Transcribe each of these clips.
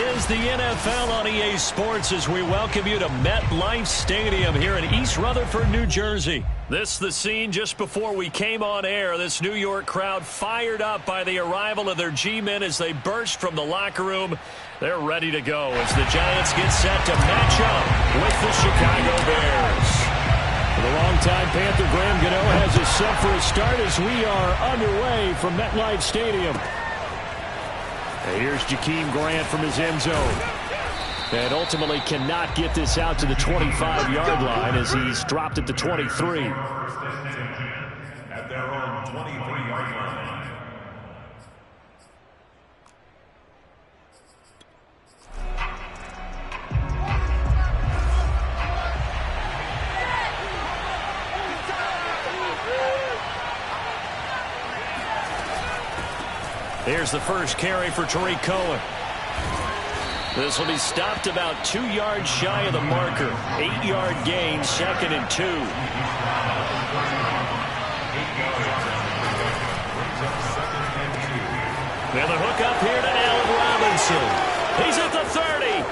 is the NFL on EA Sports as we welcome you to MetLife Stadium here in East Rutherford, New Jersey. This is the scene just before we came on air. This New York crowd fired up by the arrival of their G-men as they burst from the locker room. They're ready to go as the Giants get set to match up with the Chicago Bears. The longtime Panther Graham Gano has us set for a start as we are underway from MetLife Stadium. And here's Jakeem Grant from his end zone. And ultimately cannot get this out to the 25-yard line as he's dropped at the 23. At their own 23-yard line. Here's the first carry for Tariq Cohen. This will be stopped about 2 yards shy of the marker. 8-yard gain, 2nd and 2. Now the hook up here to Allen Robinson. He's at the 30.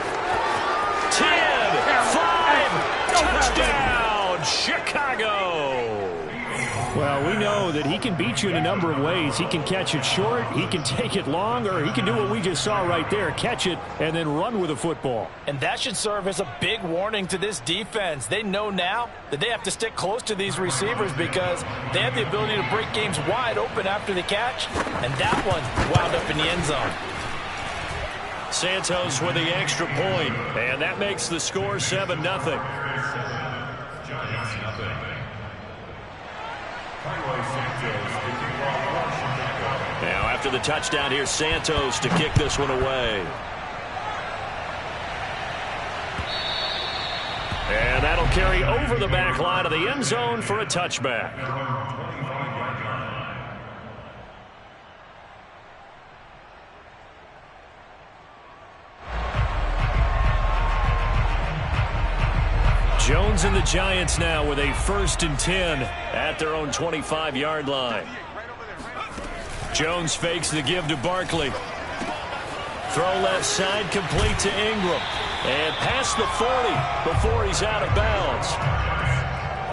10, 5, touchdown, Chicago. Well, we know that he can beat you in a number of ways. He can catch it short, he can take it long, or he can do what we just saw right there, catch it and then run with the football. And that should serve as a big warning to this defense. They know now that they have to stick close to these receivers because they have the ability to break games wide open after the catch, and that one wound up in the end zone. Santos with the extra point, and that makes the score 7-0. Now after the touchdown, here's Santos to kick this one away. And that'll carry over the back line of the end zone for a touchback. Jones and the Giants now with a 1st and 10 at their own 25-yard line. Jones fakes the give to Barkley. Throw left side, complete to Ingram. And past the 40 before he's out of bounds.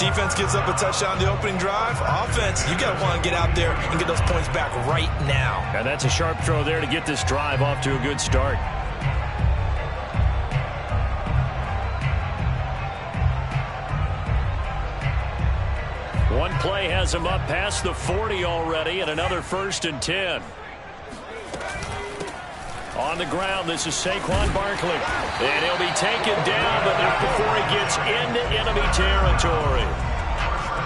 Defense gives up a touchdown the opening drive. Offense, you got to want to get out there and get those points back right now. And that's a sharp throw there to get this drive off to a good start. One play has him up past the 40 already, and another 1st and 10. On the ground, this is Saquon Barkley. And he'll be taken down, but not before he gets into enemy territory.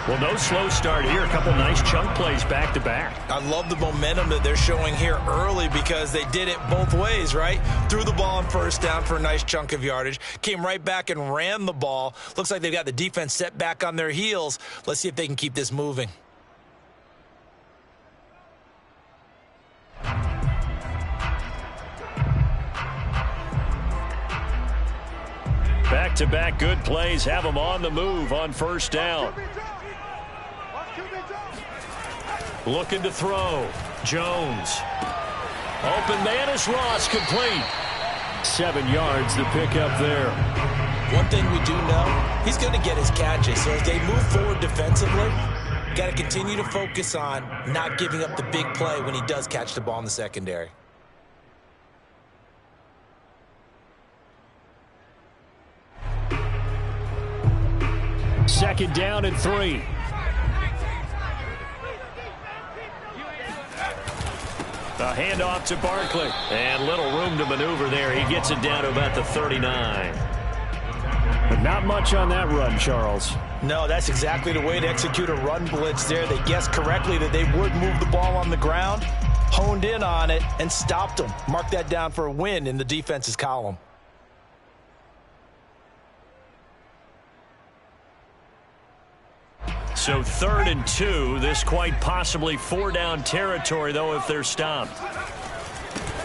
Well, no slow start here. A couple nice chunk plays back-to-back. I love the momentum that they're showing here early because they did it both ways, right? Threw the ball on 1st down for a nice chunk of yardage. Came right back and ran the ball. Looks like they've got the defense set back on their heels. Let's see if they can keep this moving. Back-to-back good plays have them on the move on 1st down. Looking to throw. Jones. Open man is Ross, complete. 7 yards to pick up there. One thing we do know, he's going to get his catches. So as they move forward defensively, got to continue to focus on not giving up the big play when he does catch the ball in the secondary. Second down and 3. A handoff to Barkley. And little room to maneuver there. He gets it down to about the 39. But not much on that run, Charles. No, that's exactly the way to execute a run blitz there. They guessed correctly that they would move the ball on the ground, honed in on it, and stopped them. Mark that down for a win in the defense's column. So 3rd and 2. This quite possibly 4-down territory, though, if they're stopped.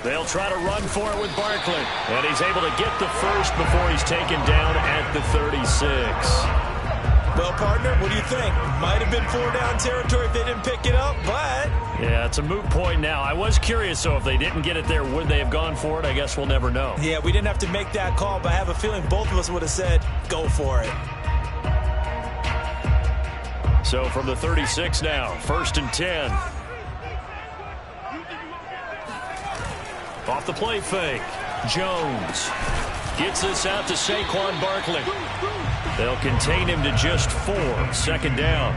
They'll try to run for it with Barkley. And he's able to get the first before he's taken down at the 36. Well, partner, what do you think? Might have been 4-down territory if they didn't pick it up, but Yeah, it's a moot point now. I was curious, so if they didn't get it there, would they have gone for it? I guess we'll never know. Yeah, we didn't have to make that call, but I have a feeling both of us would have said, go for it. So from the 36 now, 1st and 10. Off the play fake. Jones gets this out to Saquon Barkley. They'll contain him to just 4. 2nd down.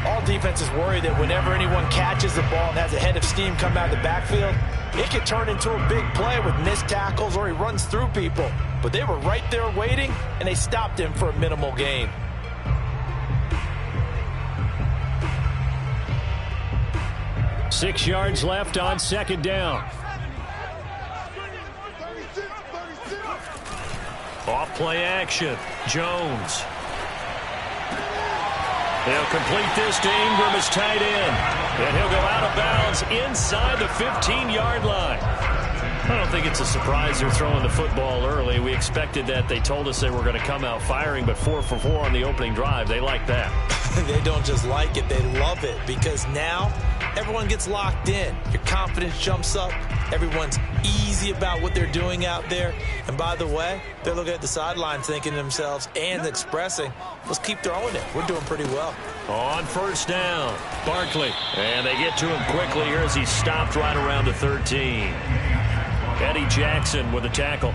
All defenses worry that whenever anyone catches the ball and has a head of steam come out of the backfield, it could turn into a big play with missed tackles or he runs through people. But they were right there waiting, and they stopped him for a minimal gain. Six yards left on 2nd down. Off play action. Jones. They'll complete this to Ingram as tight end. And he'll go out of bounds inside the 15-yard line. I don't think it's a surprise they're throwing the football early. We expected that. They told us they were going to come out firing, but 4 for 4 on the opening drive. They like that. They don't just like it, they love it, because now everyone gets locked in. Your confidence jumps up. Everyone's easy about what they're doing out there. And by the way, they're looking at the sideline thinking to themselves and expressing, let's keep throwing it. We're doing pretty well. On 1st down, Barkley. And they get to him quickly here as he stopped right around the 13. Eddie Jackson with a tackle.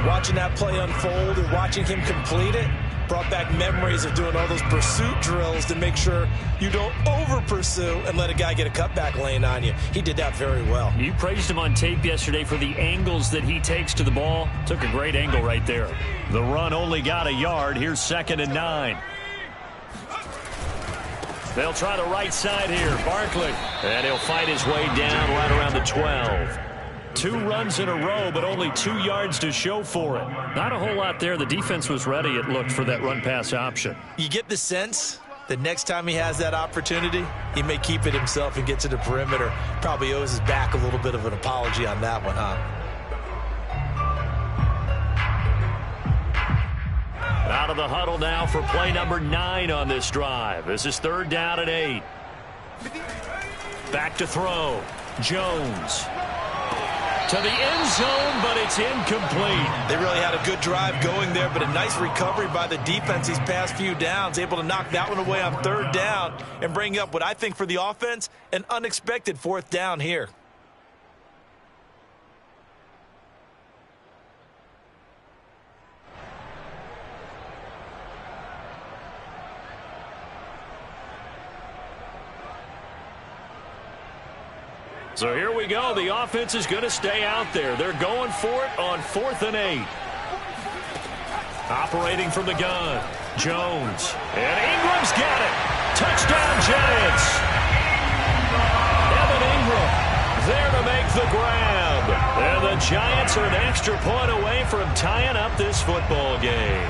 Watching that play unfold and watching him complete it brought back memories of doing all those pursuit drills to make sure you don't over-pursue and let a guy get a cutback lane on you. He did that very well. You praised him on tape yesterday for the angles that he takes to the ball. Took a great angle right there. The run only got a yard. Here's 2nd and 9. They'll try the right side here. Barkley. And he'll fight his way down right around the 12. 2 runs in a row, but only 2 yards to show for it. Not a whole lot there. The defense was ready, it looked, for that run-pass option. You get the sense that next time he has that opportunity, he may keep it himself and get to the perimeter. Probably owes his back a little bit of an apology on that one, huh? Out of the huddle now for play number 9 on this drive. This is 3rd down and 8. Back to throw. Jones. To the end zone, but it's incomplete. They really had a good drive going there, but a nice recovery by the defense these past few downs, able to knock that one away on 3rd down and bring up what I think for the offense, an unexpected 4th down here. So here we go. The offense is going to stay out there. They're going for it on 4th and 8. Operating from the gun. Jones. And Ingram's got it. Touchdown, Giants. Evan Ingram there to make the grab. And the Giants are an extra point away from tying up this football game.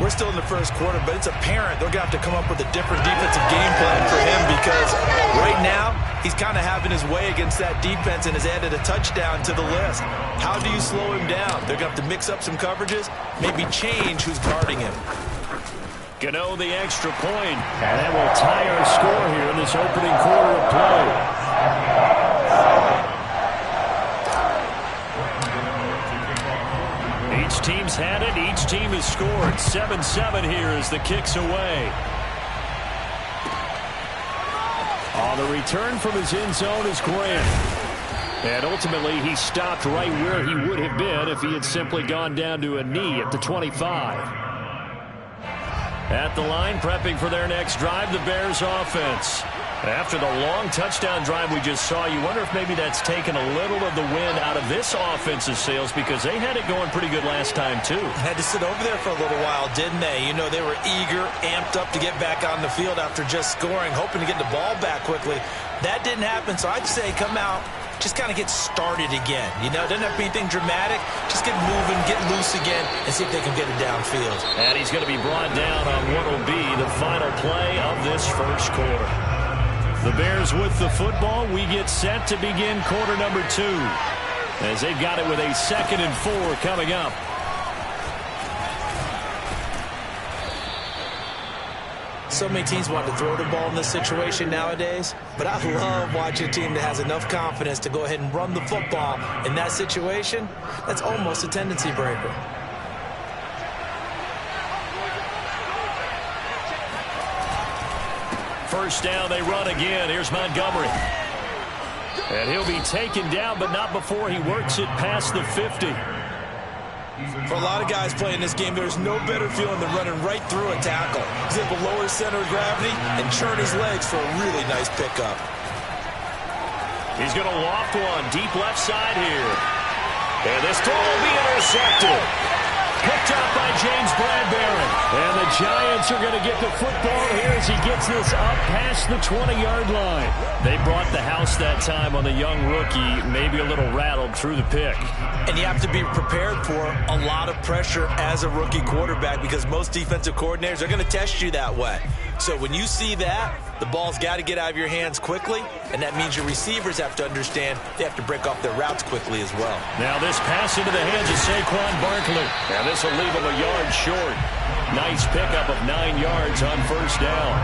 We're still in the first quarter, but it's apparent they're going to have to come up with a different defensive game plan for him, because right now he's kind of having his way against that defense and has added a touchdown to the list. How do you slow him down? They're going to have to mix up some coverages, maybe change who's guarding him. Gano the extra point, and that will tie our score here in this opening quarter of play. Each team's had it. Each team has scored. 7-7 here as the kick's away. The return from his end zone is Grant. And ultimately, he stopped right where he would have been if he had simply gone down to a knee at the 25. At the line, prepping for their next drive, the Bears offense. After the long touchdown drive we just saw, you wonder if maybe that's taken a little of the wind out of this offense's sails, because they had it going pretty good last time, too. Had to sit over there for a little while, didn't they? You know, they were eager, amped up to get back on the field after just scoring, hoping to get the ball back quickly. That didn't happen, so I'd say come out, just kind of get started again. You know, it doesn't have to be anything dramatic. Just get moving, get loose again, and see if they can get it downfield. And he's going to be brought down on what will be the final play of this first quarter. The Bears with the football. We get set to begin quarter number 2, as they've got it with a 2nd and 4 coming up. So many teams want to throw the ball in this situation nowadays, but I love watching a team that has enough confidence to go ahead and run the football in that situation. That's almost a tendency breaker. First down, they run again. Here's Montgomery. And he'll be taken down, but not before he works it past the 50. For a lot of guys playing this game, there's no better feeling than running right through a tackle. He's able to lower his center of gravity and churn his legs for a really nice pickup. He's going to loft one deep left side here. And this throw will be intercepted. Picked up by James Bradbury. And the Giants are going to get the football here as he gets this up past the 20-yard line. They brought the house that time on the young rookie, maybe a little rattled through the pick. And you have to be prepared for a lot of pressure as a rookie quarterback because most defensive coordinators are going to test you that way. So when you see that, the ball's got to get out of your hands quickly, and that means your receivers have to understand they have to break off their routes quickly as well. Now this pass into the hands of Saquon Barkley. Now this will leave him a yard short. Nice pickup of 9 yards on first down.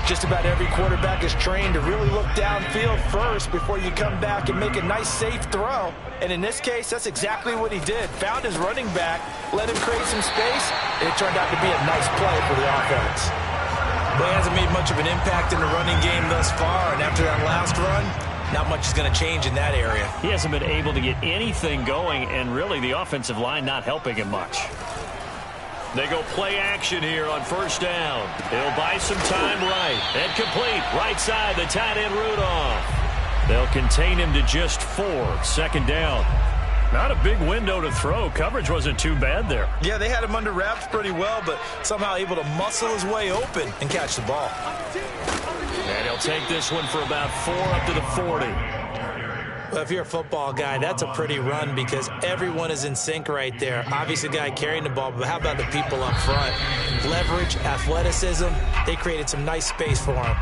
Just about every quarterback is trained to really look downfield first before you come back and make a nice, safe throw. And in this case, that's exactly what he did. Found his running back, let him create some space, and it turned out to be a nice play for the offense. Well, he hasn't made much of an impact in the running game thus far, and after that last run, not much is going to change in that area. He hasn't been able to get anything going, and really the offensive line not helping him much. They go play action here on first down. He'll buy some time right. And complete. Right side, the tight end Rudolph. They'll contain him to just 4. Second down. Not a big window to throw. Coverage wasn't too bad there. Yeah, they had him under wraps pretty well, but somehow able to muscle his way open and catch the ball. And he'll take this one for about 4 up to the 40. Well, if you're a football guy, that's a pretty run because everyone is in sync right there. Obviously, the guy carrying the ball, but how about the people up front? Leverage, athleticism, they created some nice space for him.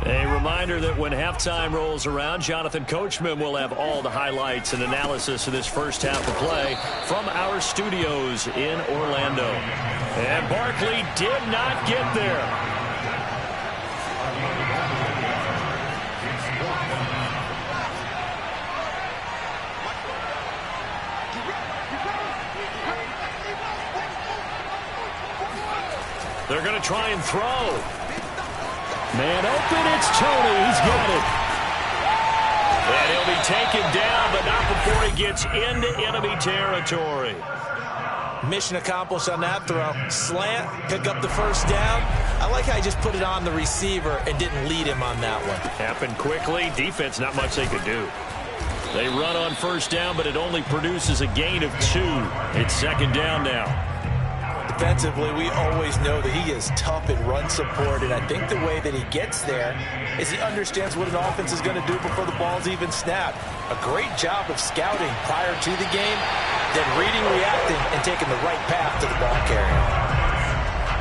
A reminder that when halftime rolls around, Jonathan Coachman will have all the highlights and analysis of this first half of play from our studios in Orlando. And Barkley did not get there. They're going to try and throw. Man open, it's Tony. He's got it. And he'll be taken down, but not before he gets into enemy territory. Mission accomplished on that throw. Slant, pick up the first down. I like how he just put it on the receiver and didn't lead him on that one. Happened quickly. Defense, not much they could do. They run on first down, but it only produces a gain of 2. It's second down now. Defensively, we always know that he is tough in run support, and I think the way that he gets there is he understands what an offense is going to do before the ball's even snapped. A great job of scouting prior to the game, then reading, reacting, and taking the right path to the ball carrier.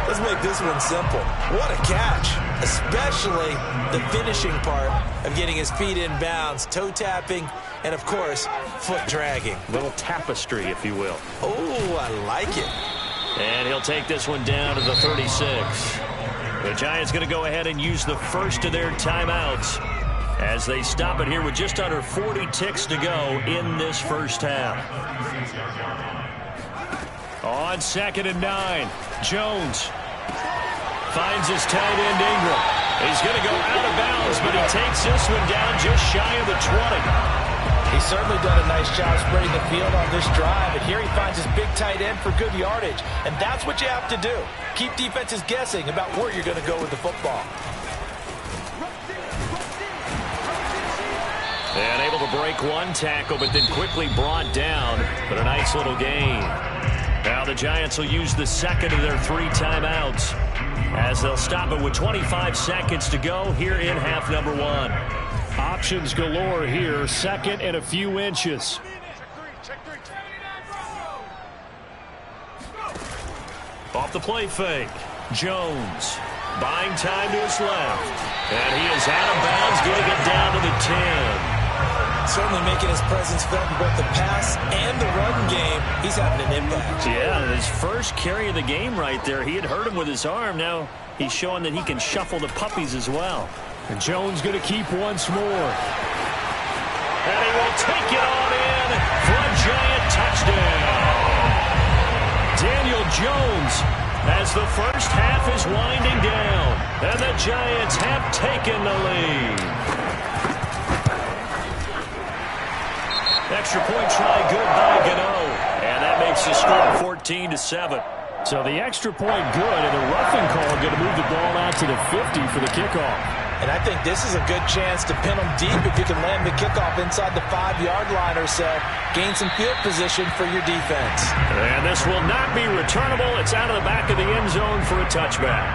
Let's make this one simple. What a catch, especially the finishing part of getting his feet in bounds, toe tapping, and of course, foot dragging. Little tapestry, if you will. Oh, I like it. And he'll take this one down to the 36. The Giants going to go ahead and use the first of their timeouts as they stop it here with just under 40 ticks to go in this first half. On 2nd and 9, Jones finds his tight end Ingram. He's going to go out of bounds, but he takes this one down just shy of the 20. He's certainly done a nice job spreading the field on this drive, and here he finds his big tight end for good yardage. And that's what you have to do. Keep defenses guessing about where you're going to go with the football. And able to break one tackle, but then quickly brought down. But a nice little gain. Now the Giants will use the second of their 3 timeouts as they'll stop it with 25 seconds to go here in half number 1. Options galore here, second and a few inches. Off the play fake, Jones buying time to his left. And he is out of bounds, getting it down to the 10. Certainly making his presence felt in both the pass and the run game. He's having an impact. Yeah, his first carry of the game right there. He had hurt him with his arm. Now he's showing that he can shuffle the puppies as well. And Jones going to keep once more. And he will take it on in for a Giant touchdown. Daniel Jones, as the first half is winding down, and the Giants have taken the lead. Extra point try good by Gano, and that makes the score 14-7. So the extra point good, and the roughing call going to move the ball out to the 50 for the kickoff. And I think this is a good chance to pin them deep if you can land the kickoff inside the 5-yard line or so. Gain some field position for your defense. And this will not be returnable. It's out of the back of the end zone for a touchback.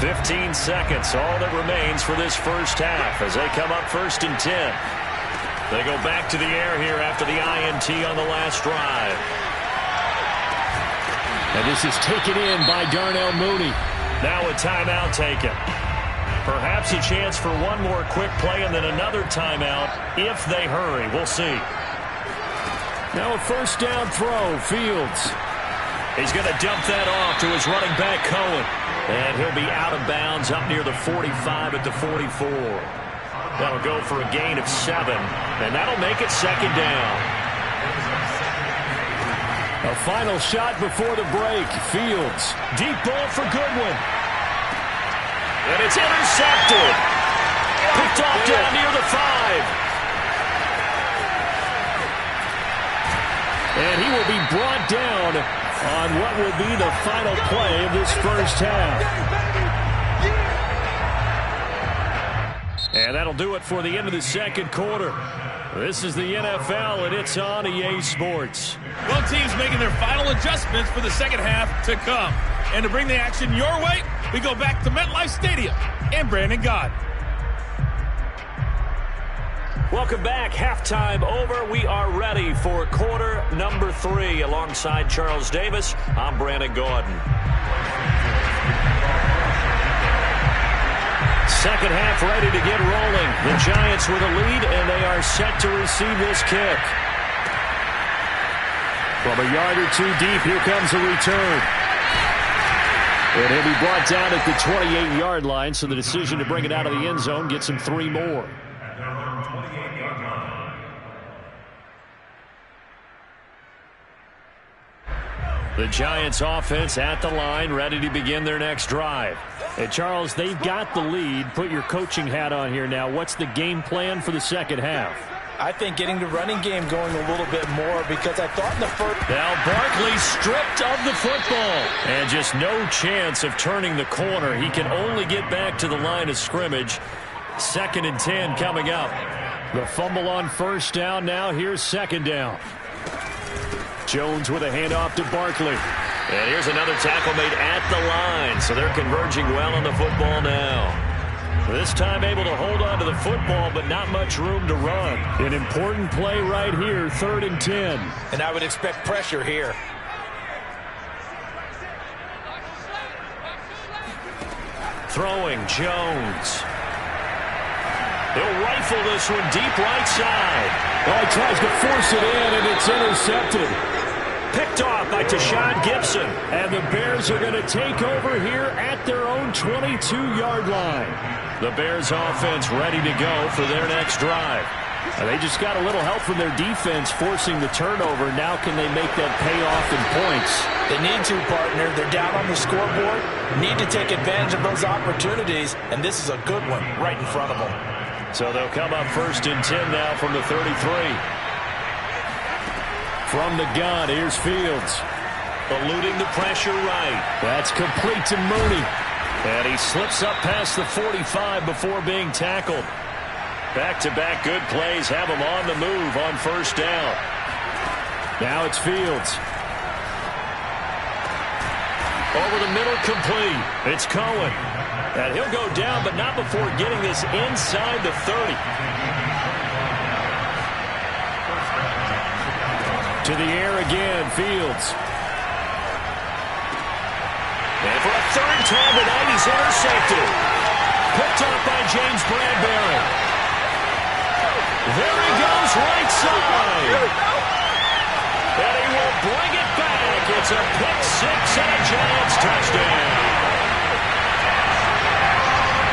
15 seconds, all that remains for this first half as they come up 1st and 10. They go back to the air here after the INT on the last drive. And this is taken in by Darnell Mooney. Now a timeout taken. Perhaps a chance for one more quick play and then another timeout if they hurry. We'll see. Now a first down throw, Fields. He's going to dump that off to his running back, Cohen. And he'll be out of bounds up near the 45 at the 44. That'll go for a gain of 7, and that'll make it 2nd down. A final shot before the break. Fields. Deep ball for Goodwin. And it's intercepted. Picked off down near the 5. And he will be brought down on what will be the final play of this first half. And that'll do it for the end of the second quarter. This is the NFL, and it's on EA Sports. Both teams making their final adjustments for the second half to come. And to bring the action your way, we go back to MetLife Stadium and Brandon Gaudin. Welcome back. Halftime over. We are ready for quarter number 3. Alongside Charles Davis, I'm Brandon Gaudin. Second half ready to get rolling. The Giants with a lead, and they are set to receive this kick. From a yard or two deep, here comes a return. And he'll be brought down at the 28-yard line, so the decision to bring it out of the end zone gets him 3 more. The Giants offense at the line, ready to begin their next drive. Hey, Charles, they've got the lead. Put your coaching hat on here now. What's the game plan for the second half? I think getting the running game going a little bit more because I thought in the first... Now Barkley stripped of the football. And just no chance of turning the corner. He can only get back to the line of scrimmage. 2nd and 10 coming up. The fumble on first down. Now here's 2nd down. Jones with a handoff to Barkley. And here's another tackle made at the line. So they're converging well on the football now. This time able to hold on to the football, but not much room to run. An important play right here, 3rd and 10. And I would expect pressure here. Throwing Jones. He'll rifle this one deep right side. Oh, he tries to force it in, and it's intercepted. Picked off by Tashawn Gibson. And the Bears are going to take over here at their own 22-yard line. The Bears offense ready to go for their next drive. And they just got a little help from their defense forcing the turnover. Now can they make that pay off in points? They need to, partner. They're down on the scoreboard. Need to take advantage of those opportunities. And this is a good one right in front of them. So they'll come up 1st and 10 now from the 33. From the gun, here's Fields. Eluding the pressure right. That's complete to Mooney. And he slips up past the 45 before being tackled. Back-to-back good plays have him on the move on first down. Now it's Fields. Over the middle, complete. It's Cohen. And he'll go down, but not before getting this inside the 30. To the air again, Fields. And for a 3rd time tonight, he's intercepted. Picked off by James Bradbury. There he goes, right side. And he will bring it back. It's a pick six and a Giants touchdown.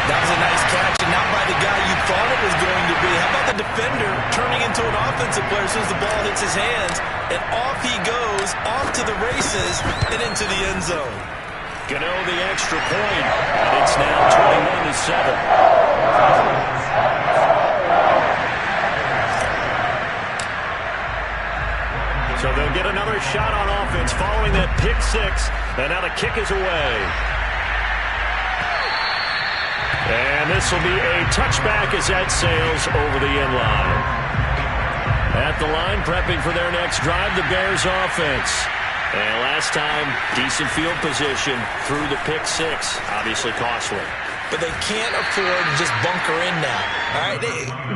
That was a nice catch, and not by the guy you thought it was going to be. How about the defender turning into an offensive player as soon as the ball hits his hands, and off he goes, off to the races, and into the end zone. Gano the extra point, and it's now 21-7. So they'll get another shot on offense following that pick six, and now the kick is away. And this will be a touchback as that sails over the end line. At the line, prepping for their next drive, the Bears offense. And last time, decent field position through the pick six. Obviously costly. But they can't afford to just bunker in now. All right,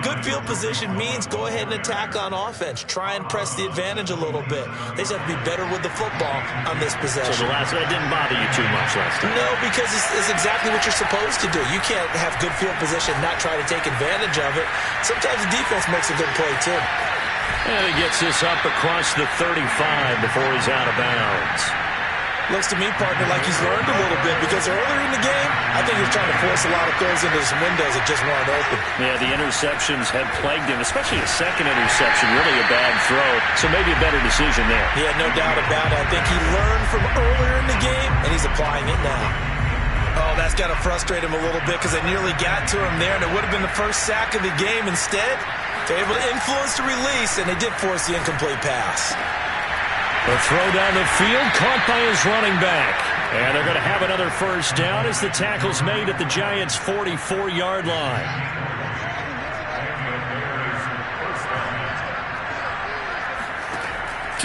good field position means go ahead and attack on offense. Try and press the advantage a little bit. They just have to be better with the football on this possession. So that didn't bother you too much last time? No, because it's exactly what you're supposed to do. You can't have good field position and not try to take advantage of it. Sometimes the defense makes a good play, too. And he gets this up across the 35 before he's out of bounds. Looks to me, partner, like he's learned a little bit, because earlier in the game, I think he was trying to force a lot of throws into some windows that just weren't open. Yeah, the interceptions had plagued him, especially a second interception, really a bad throw. So maybe a better decision there. Yeah, no doubt about it. I think he learned from earlier in the game, and he's applying it now. Oh, that's got to frustrate him a little bit, because they nearly got to him there, and it would have been the first sack of the game. Instead, they're able to influence the release, and they did force the incomplete pass. A throw down the field, caught by his running back. And they're going to have another first down as the tackle's made at the Giants' 44-yard line.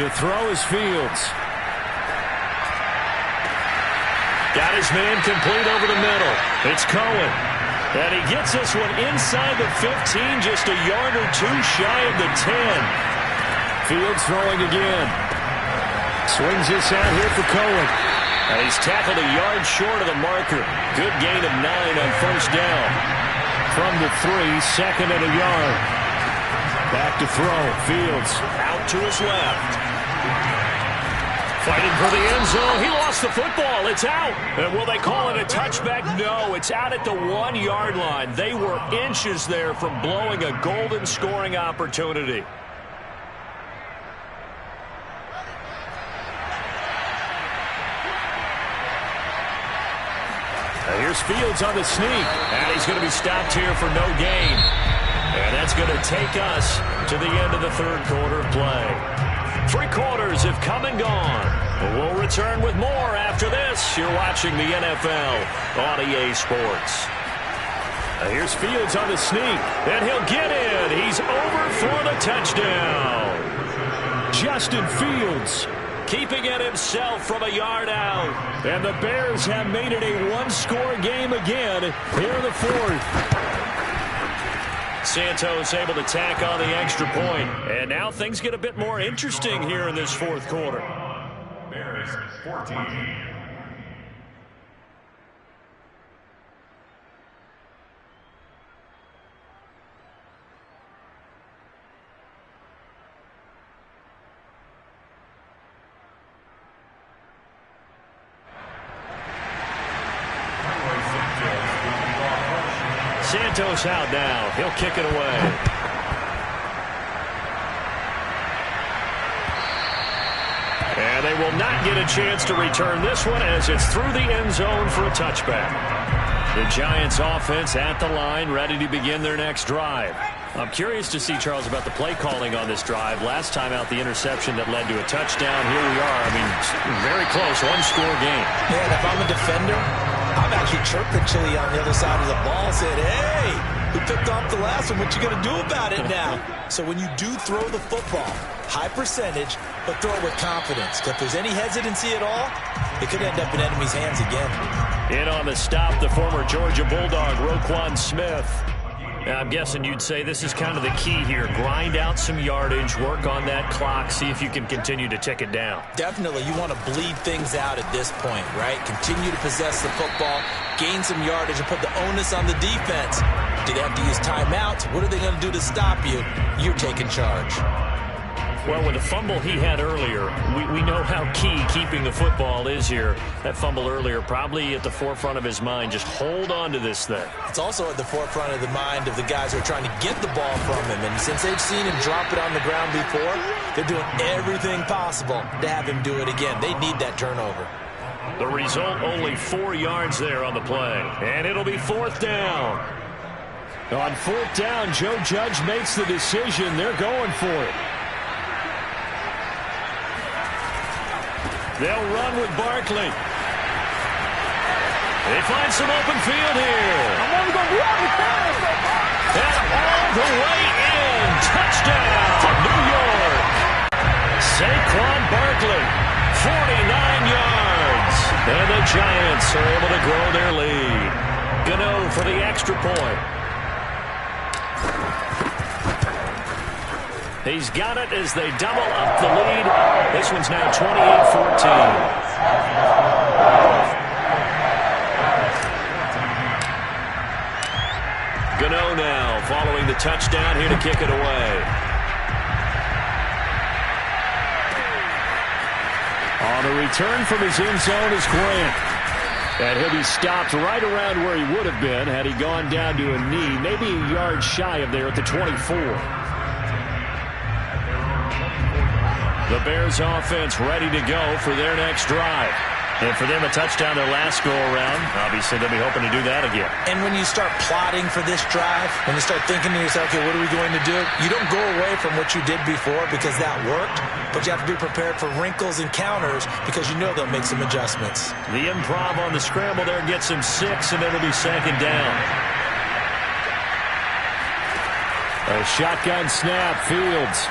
To throw is Fields. Got his man complete over the middle. It's Cohen. And he gets this one inside the 15, just a yard or two shy of the 10. Fields throwing again. Swings this out here for Cohen. And he's tackled a yard short of the marker. Good gain of 9 on first down. From the 3, second and a yard. Back to throw. Fields out to his left. Fighting for the end zone. He lost the football. It's out. And will they call it a touchback? No, it's out at the 1-yard line. They were inches there from blowing a golden scoring opportunity. Here's Fields on the sneak, and he's going to be stopped here for no gain. And that's going to take us to the end of the third quarter of play. 3 quarters have come and gone. We'll return with more after this. You're watching the NFL on EA Sports. Here's Fields on the sneak, and he'll get in. He's over for the touchdown. Justin Fields keeping it himself from a yard out. And the Bears have made it a one-score game again here in the fourth. Santos able to tack on the extra point. And now things get a bit more interesting here in this fourth quarter. Bears 14. Santos out now. He'll kick it away. And they will not get a chance to return this one as it's through the end zone for a touchback. The Giants offense at the line, ready to begin their next drive. I'm curious to see, Charles, about the play calling on this drive. Last time out, the interception that led to a touchdown. Here we are. I mean, very close, one-score game. Yeah, and if I'm a defender, I'm actually chirping Chili on the other side of the ball, saying, hey, we picked off the last one. What you going to do about it now? So when you do throw the football, high percentage, but throw it with confidence. If there's any hesitancy at all, it could end up in enemy's hands again. In on the stop, the former Georgia Bulldog, Roquan Smith. I'm guessing you'd say this is kind of the key here. Grind out some yardage, work on that clock, see if you can continue to tick it down. Definitely. You want to bleed things out at this point, right? Continue to possess the football, gain some yardage, and put the onus on the defense. Do they have to use timeouts? What are they going to do to stop you? You're taking charge. Well, with the fumble he had earlier, we know how key keeping the football is here. That fumble earlier probably at the forefront of his mind. Just hold on to this thing. It's also at the forefront of the mind of the guys who are trying to get the ball from him. And since they've seen him drop it on the ground before, they're doing everything possible to have him do it again. They need that turnover. The result, only 4 yards there on the play. And it'll be 4th down. On 4th down, Joe Judge makes the decision. They're going for it. They'll run with Barkley. They find some open field here. And all the way in. Touchdown, New York. Saquon Barkley, 49 yards. And the Giants are able to grow their lead. Gano for the extra point. He's got it as they double up the lead. This one's now 28-14. Gano now following the touchdown here to kick it away. On the return from his end zone is Grant. And he'll be stopped right around where he would have been had he gone down to a knee, maybe a yard shy of there at the 24. The Bears offense ready to go for their next drive. And for them, a touchdown their last go-around. Obviously, they'll be hoping to do that again. And when you start plotting for this drive, when you start thinking to yourself, okay, what are we going to do? You don't go away from what you did before because that worked, but you have to be prepared for wrinkles and counters because you know they'll make some adjustments. The improv on the scramble there gets him 6, and it'll be 2nd down. A shotgun snap, Fields.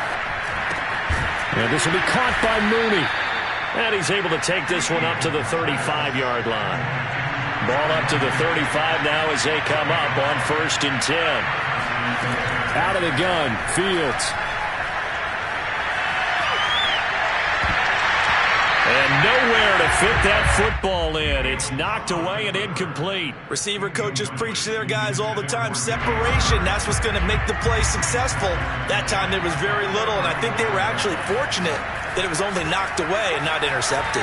And this will be caught by Mooney. And he's able to take this one up to the 35-yard line. Ball up to the 35 now as they come up on 1st and 10. Out of the gun, Fields. And nowhere to fit that football in. It's knocked away and incomplete. Receiver coaches preach to their guys all the time. Separation, that's what's going to make the play successful. That time there was very little, and I think they were actually fortunate that it was only knocked away and not intercepted.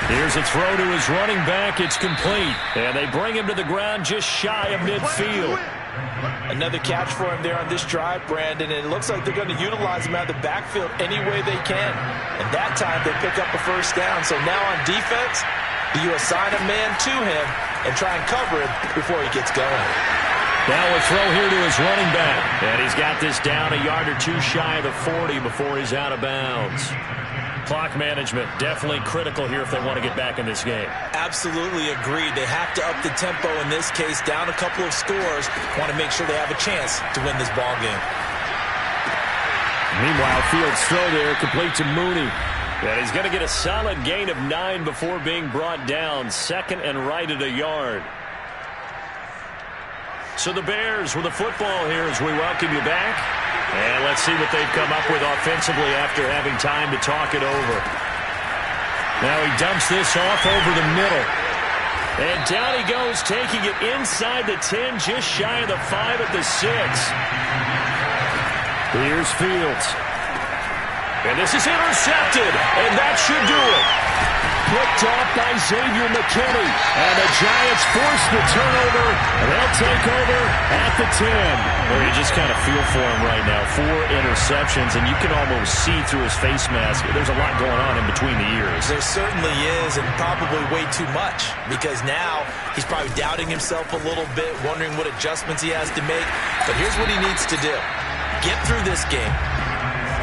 Here's a throw to his running back. It's complete. And they bring him to the ground just shy of midfield. Another catch for him there on this drive, Brandon, and it looks like they're going to utilize him out of the backfield any way they can. And that time they pick up a 1st down. So now on defense, do you assign a man to him and try and cover him before he gets going? Now a throw here to his running back. And he's got this down a yard or 2 shy of the 40 before he's out of bounds. Clock management definitely critical here if they want to get back in this game. Absolutely agreed. They have to up the tempo in this case, down a couple of scores. Want to make sure they have a chance to win this ball game. Meanwhile, Fields' throw there complete to Mooney. And he's going to get a solid gain of 9 before being brought down. 2nd and right at a yard. So the Bears with the football here as we welcome you back. And let's see what they've come up with offensively after having time to talk it over. Now he dumps this off over the middle. And down he goes, taking it inside the 10, just shy of the 5 at the 6. Here's Fields. And this is intercepted, and that should do it. Picked off by Xavier McKinney. And the Giants force the turnover. They'll take over at the 10. Well, you just kind of feel for him right now. 4 interceptions, and you can almost see through his face mask. There's a lot going on in between the ears. There certainly is, and probably way too much, because now he's probably doubting himself a little bit, wondering what adjustments he has to make. But here's what he needs to do. Get through this game.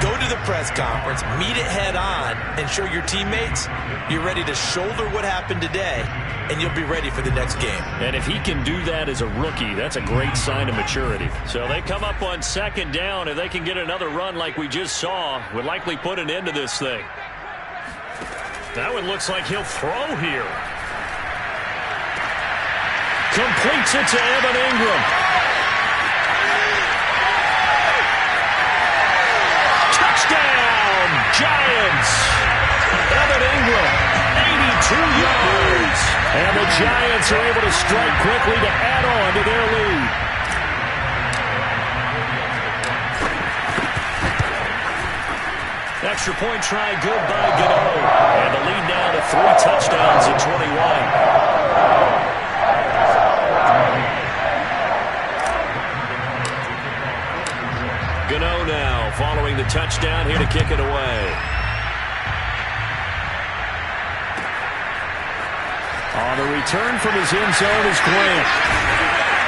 Go to the press conference, meet it head on, and show your teammates you're ready to shoulder what happened today, and you'll be ready for the next game. And if he can do that as a rookie, that's a great sign of maturity. So they come up on 2nd down. If they can get another run like we just saw, would likely put an end to this thing. That one looks like he'll throw here. Completes it to Evan Ingram. Touchdown, Giants. Evan Ingram, 82 yards. And the Giants are able to strike quickly to add on to their lead. Extra point try good by Gano. And the lead now to 3 touchdowns at 21. Gano now following the touchdown here to kick it away. On the return from his end zone is Grant.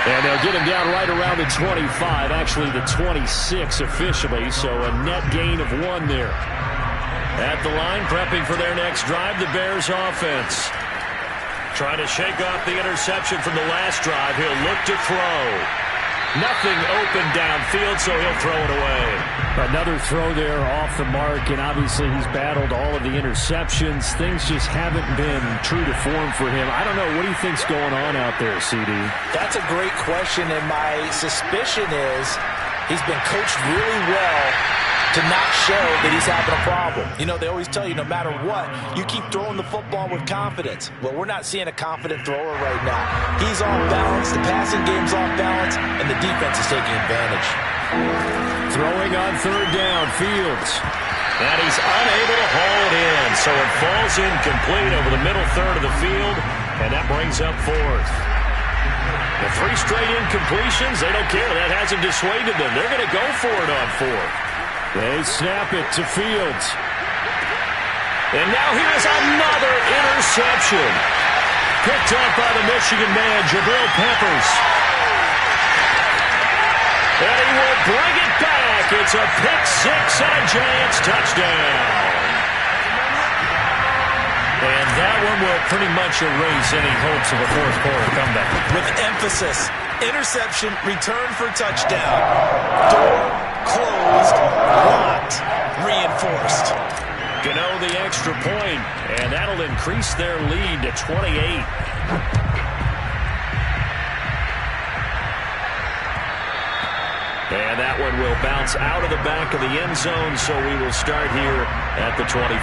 And they'll get him down right around the 25, actually the 26 officially, so a net gain of 1 there. At the line, prepping for their next drive, the Bears offense. Trying to shake off the interception from the last drive. He'll look to throw. Nothing open downfield, so he'll throw it away. Another throw there off the mark, and obviously he's battled all of the interceptions. Things just haven't been true to form for him. I don't know. What do you think's going on out there, CD? That's a great question, and my suspicion is he's been coached really well to not show that he's having a problem. You know, they always tell you no matter what, you keep throwing the football with confidence. Well, we're not seeing a confident thrower right now. He's off balance, the passing game's off balance, and the defense is taking advantage. Throwing on 3rd down, Fields. And he's unable to haul it in, so it falls incomplete over the middle third of the field, and that brings up 4th. The 3 straight incompletions, they don't care. That hasn't dissuaded them. They're going to go for it on 4th. They snap it to Fields. And now here's another interception. Picked up by the Michigan man, Jabril Peppers. And he will bring it back. It's a pick 6 and a Giants touchdown. And that one will pretty much erase any hopes of a 4th quarter comeback. With emphasis, interception, return for touchdown. Door closed, locked, reinforced. Gano the extra point, and that'll increase their lead to 28. And that one will bounce out of the back of the end zone, so we will start here at the 25.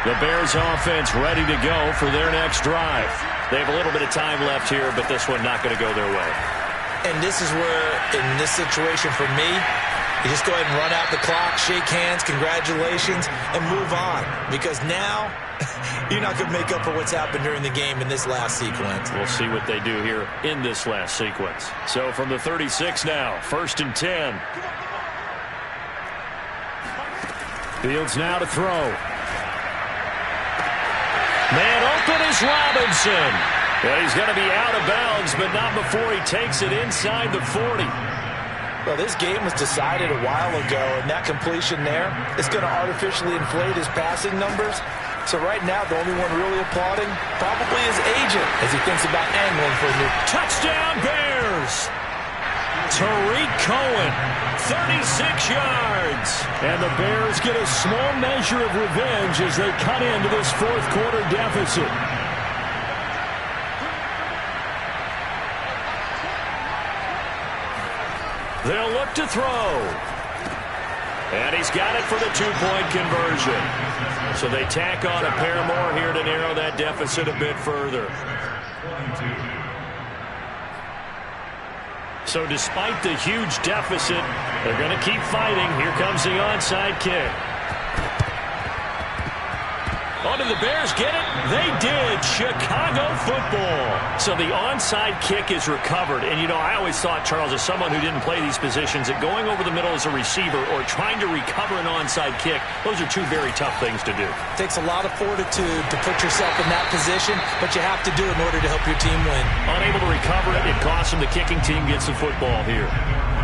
The Bears offense ready to go for their next drive. They have a little bit of time left here, but this one not going to go their way. And this is where, in this situation for me, you just go ahead and run out the clock, shake hands, congratulations, and move on. Because now, you're not going to make up for what's happened during the game in this last sequence. We'll see what they do here in this last sequence. So from the 36 now, 1st and 10. Fields now to throw. Man open is Robinson. Well, he's going to be out of bounds, but not before he takes it inside the 40. Well, this game was decided a while ago, and that completion there is going to artificially inflate his passing numbers. So right now, the only one really applauding probably his agent as he thinks about angling for a new touchdown Bears. Tariq Cohen, 36 yards. And the Bears get a small measure of revenge as they cut into this 4th quarter deficit. They'll look to throw. And he's got it for the 2-point conversion. So they tack on a pair more here to narrow that deficit a bit further. So despite the huge deficit, they're going to keep fighting. Here comes the onside kick. Oh, did the Bears get it? They did. Chicago football. So the onside kick is recovered. And, you know, I always thought, Charles, as someone who didn't play these positions, that going over the middle as a receiver or trying to recover an onside kick, those are 2 very tough things to do. It takes a lot of fortitude to put yourself in that position, but you have to do it in order to help your team win. Unable to recover it, it costs him. The kicking team gets the football here.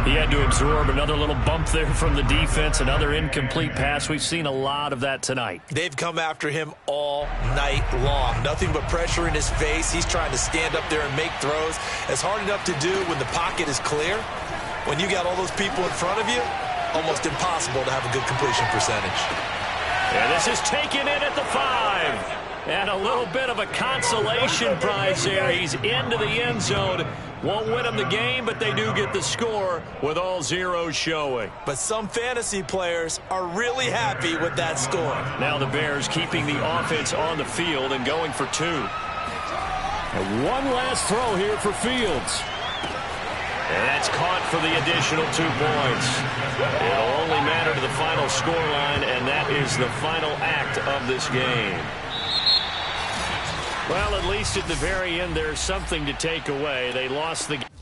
He had to absorb another little bump there from the defense, another incomplete pass. We've seen a lot of that tonight. They've come after him all night long. Nothing but pressure in his face. He's trying to stand up there and make throws. It's hard enough to do when the pocket is clear. When you got all those people in front of you, almost impossible to have a good completion percentage. And this is taken in at the 5. And a little bit of a consolation prize there. He's into the end zone. Won't win them the game, but they do get the score with all zeros showing. But some fantasy players are really happy with that score. Now the Bears keeping the offense on the field and going for 2. And one last throw here for Fields. And that's caught for the additional 2 points. It'll only matter to the final scoreline, and that is the final act of this game. Well, at least at the very end, there's something to take away. They lost the game.